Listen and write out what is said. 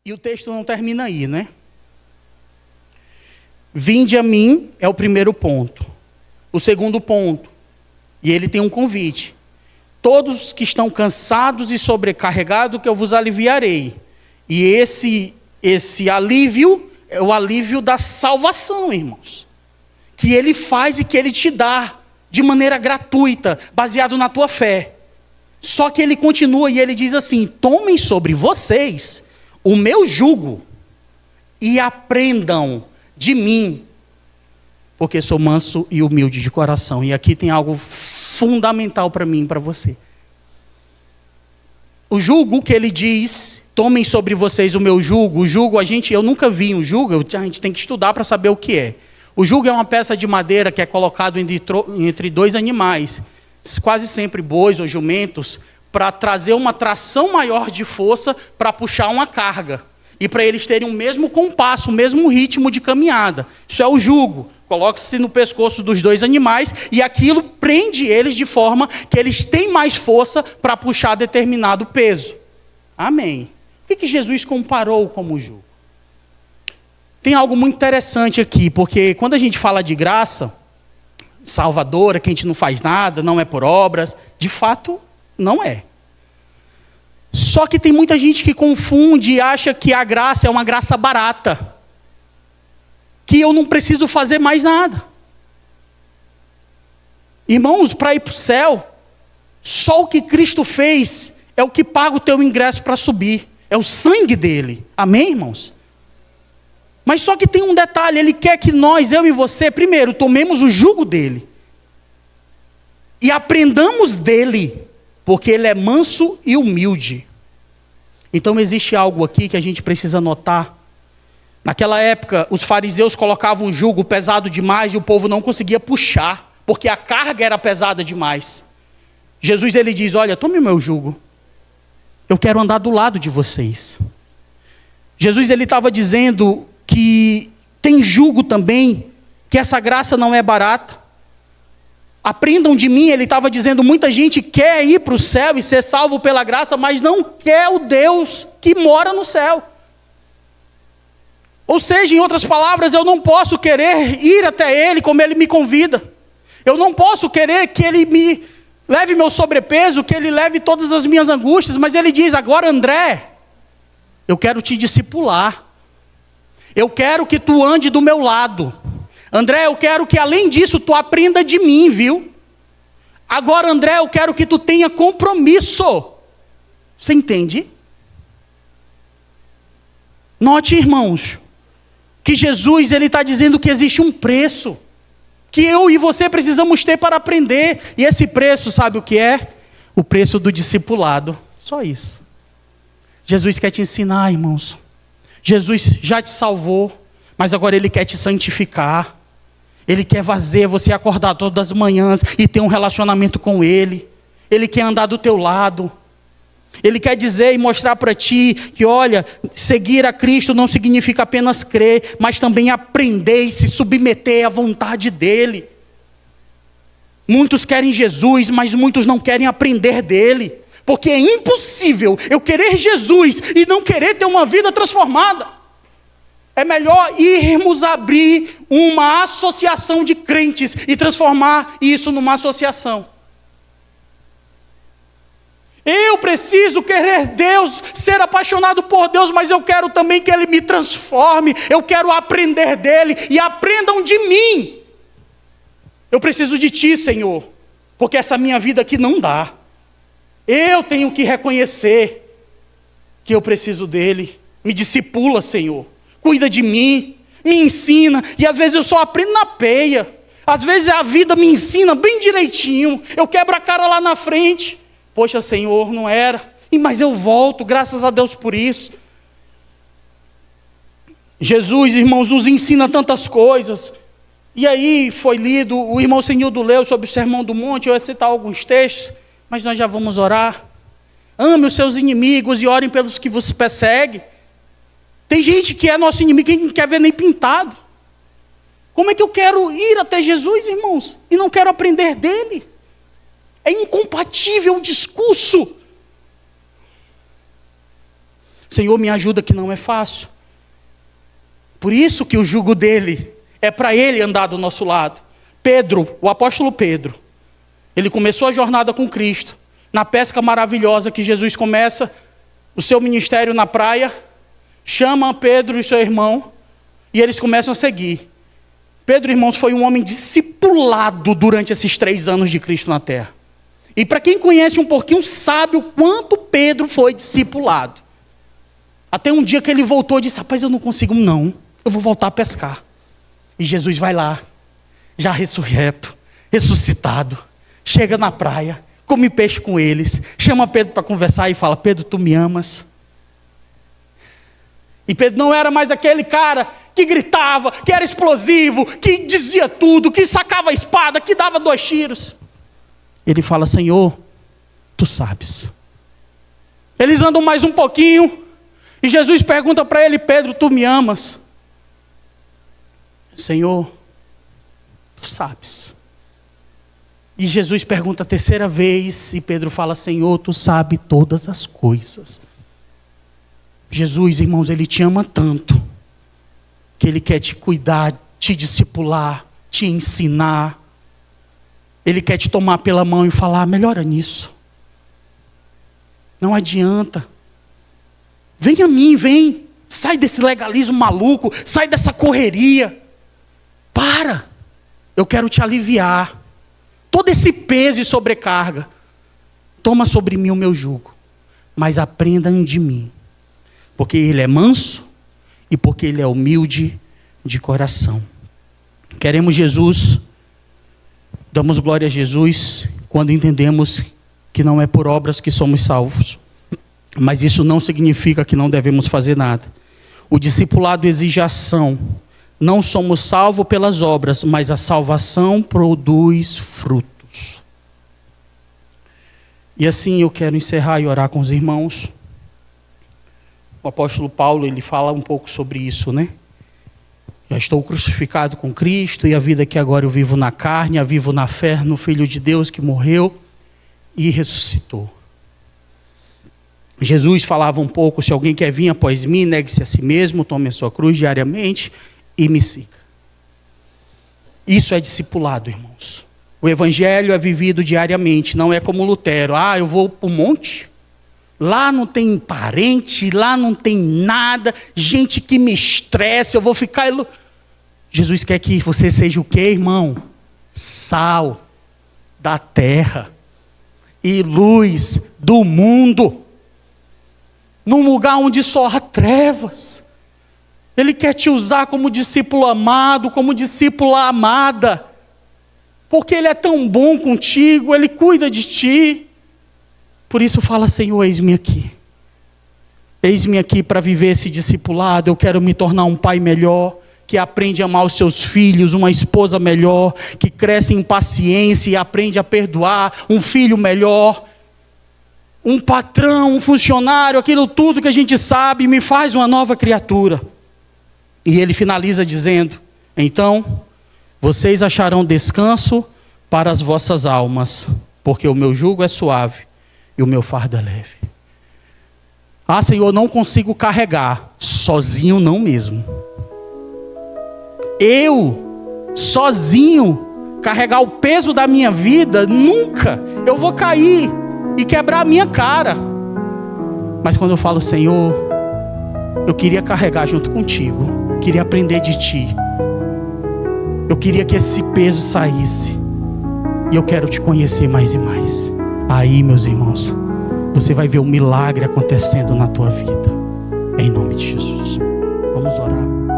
E o texto não termina aí, né? Vinde a mim é o primeiro ponto. O segundo ponto, e ele tem um convite. Todos que estão cansados e sobrecarregados, que eu vos aliviarei. E esse alívio é o alívio da salvação, irmãos. Que ele faz e que ele te dá de maneira gratuita, baseado na tua fé. Só que ele continua e ele diz assim: tomem sobre vocês o meu jugo e aprendam de mim, porque sou manso e humilde de coração. E aqui tem algo fundamental para mim e para você. O jugo que ele diz, tomem sobre vocês o meu jugo. O jugo, eu nunca vi um jugo, a gente tem que estudar para saber o que é. O jugo é uma peça de madeira que é colocado entre dois animais, quase sempre bois ou jumentos, para trazer uma tração maior de força para puxar uma carga. E para eles terem o mesmo compasso, o mesmo ritmo de caminhada. Isso é o jugo. Coloca-se no pescoço dos dois animais e aquilo prende eles de forma que eles têm mais força para puxar determinado peso. Amém. O que Jesus comparou como jugo? Tem algo muito interessante aqui, porque quando a gente fala de graça salvadora, que a gente não faz nada, não é por obras, de fato, não é. Só que tem muita gente que confunde e acha que a graça é uma graça barata. Que eu não preciso fazer mais nada. Irmãos, para ir para o céu, só o que Cristo fez é o que paga o teu ingresso para subir. É o sangue dele. Amém, irmãos? Mas só que tem um detalhe, ele quer que nós, eu e você, primeiro, tomemos o jugo dele. E aprendamos dele, porque ele é manso e humilde. Então existe algo aqui que a gente precisa notar. Naquela época, os fariseus colocavam um jugo pesado demais e o povo não conseguia puxar, porque a carga era pesada demais. Jesus, ele diz: olha, tome o meu jugo. Eu quero andar do lado de vocês. Jesus, ele estava dizendo que tem jugo também, que essa graça não é barata. Aprendam de mim, ele estava dizendo, muita gente quer ir para o céu e ser salvo pela graça, mas não quer o Deus que mora no céu. Ou seja, em outras palavras, eu não posso querer ir até ele como ele me convida. Eu não posso querer que ele me leve meu sobrepeso, que ele leve todas as minhas angústias, mas ele diz: agora, André, eu quero te discipular. Eu quero que tu ande do meu lado. André, eu quero que além disso tu aprenda de mim, viu? Agora, André, eu quero que tu tenha compromisso. Você entende? Note, irmãos, que Jesus, ele está dizendo que existe um preço, que eu e você precisamos ter para aprender. E esse preço, sabe o que é? O preço do discipulado. Só isso. Jesus quer te ensinar, irmãos. Jesus já te salvou, mas agora ele quer te santificar. Ele quer fazer você acordar todas as manhãs e ter um relacionamento com ele. Ele quer andar do teu lado. Ele quer dizer e mostrar para ti que, olha, seguir a Cristo não significa apenas crer, mas também aprender e se submeter à vontade dele. Muitos querem Jesus, mas muitos não querem aprender dele. Porque é impossível eu querer Jesus e não querer ter uma vida transformada. É melhor irmos abrir uma associação de crentes e transformar isso numa associação. Eu preciso querer Deus, ser apaixonado por Deus, mas eu quero também que Ele me transforme. Eu quero aprender dEle e aprendam de mim. Eu preciso de Ti, Senhor, porque essa minha vida aqui não dá. Eu tenho que reconhecer que eu preciso dEle. Me discipula, Senhor. Cuida de mim, me ensina. E às vezes eu só aprendo na peia. Às vezes a vida me ensina bem direitinho. Eu quebro a cara lá na frente. Poxa, Senhor, não era. Mas eu volto, graças a Deus por isso. Jesus, irmãos, nos ensina tantas coisas. E aí foi lido, o irmão Senildo leu sobre o Sermão do Monte. Eu ia citar alguns textos, mas nós já vamos orar. Ame os seus inimigos e orem pelos que vos perseguem. Tem gente que é nosso inimigo que não quer ver nem pintado. Como é que eu quero ir até Jesus, irmãos, e não quero aprender dele? É incompatível o discurso. Senhor, me ajuda que não é fácil. Por isso que o jugo dele é para ele andar do nosso lado. Pedro, o apóstolo Pedro, ele começou a jornada com Cristo, na pesca maravilhosa que Jesus começa o seu ministério na praia, chama Pedro e seu irmão, e eles começam a seguir. Pedro, irmãos, foi um homem discipulado durante esses 3 anos de Cristo na terra. E para quem conhece um pouquinho, sabe o quanto Pedro foi discipulado. Até um dia que ele voltou e disse, rapaz, eu não consigo não, eu vou voltar a pescar. E Jesus vai lá, já ressuscitado, chega na praia, come peixe com eles, chama Pedro para conversar e fala, Pedro, tu me amas? E Pedro não era mais aquele cara que gritava, que era explosivo, que dizia tudo, que sacava a espada, que dava 2 tiros. Ele fala, Senhor, tu sabes. Eles andam mais um pouquinho, e Jesus pergunta para ele, Pedro, tu me amas? Senhor, tu sabes. E Jesus pergunta a 3ª vez, e Pedro fala, Senhor, tu sabes todas as coisas. Jesus, irmãos, ele te ama tanto, que ele quer te cuidar, te discipular, te ensinar. Ele quer te tomar pela mão e falar, melhora nisso. Não adianta. Vem a mim, vem. Sai desse legalismo maluco, sai dessa correria. Para. Eu quero te aliviar. Todo esse peso e sobrecarga. Toma sobre mim o meu jugo. Mas aprendam de mim. Porque ele é manso e porque ele é humilde de coração. Queremos Jesus, damos glória a Jesus quando entendemos que não é por obras que somos salvos. Mas isso não significa que não devemos fazer nada. O discipulado exige ação. Não somos salvos pelas obras, mas a salvação produz frutos. E assim eu quero encerrar e orar com os irmãos. O apóstolo Paulo, ele fala um pouco sobre isso, né? Já estou crucificado com Cristo, e a vida que agora eu vivo na carne, a vivo na fé no Filho de Deus que morreu e ressuscitou. Jesus falava um pouco, se alguém quer vir após mim, negue-se a si mesmo, tome a sua cruz diariamente e me siga. Isso é discipulado, irmãos. O evangelho é vivido diariamente, não é como Lutero. Eu vou para o monte, lá não tem parente, lá não tem nada, gente que me estressa, eu vou ficar... Jesus quer que você seja o quê, irmão? Sal da terra e luz do mundo. Num lugar onde só há trevas. Ele quer te usar como discípulo amado, como discípula amada. Porque ele é tão bom contigo, ele cuida de ti. Por isso fala, Senhor, eis-me aqui. Eis-me aqui para viver esse discipulado. Eu quero me tornar um pai melhor, que aprende a amar os seus filhos, uma esposa melhor, que cresce em paciência e aprende a perdoar, um filho melhor, um patrão, um funcionário, aquilo tudo que a gente sabe, me faz uma nova criatura. E ele finaliza dizendo, então, vocês acharão descanso para as vossas almas, porque o meu jugo é suave e o meu fardo é leve. Senhor, não consigo carregar, sozinho não mesmo. Eu, sozinho, carregar o peso da minha vida, nunca. Eu vou cair e quebrar a minha cara. Mas quando eu falo, Senhor, eu queria carregar junto contigo, queria aprender de ti. Eu queria que esse peso saísse. E eu quero te conhecer mais e mais. Aí, meus irmãos, você vai ver um milagre acontecendo na tua vida. Em nome de Jesus. Vamos orar.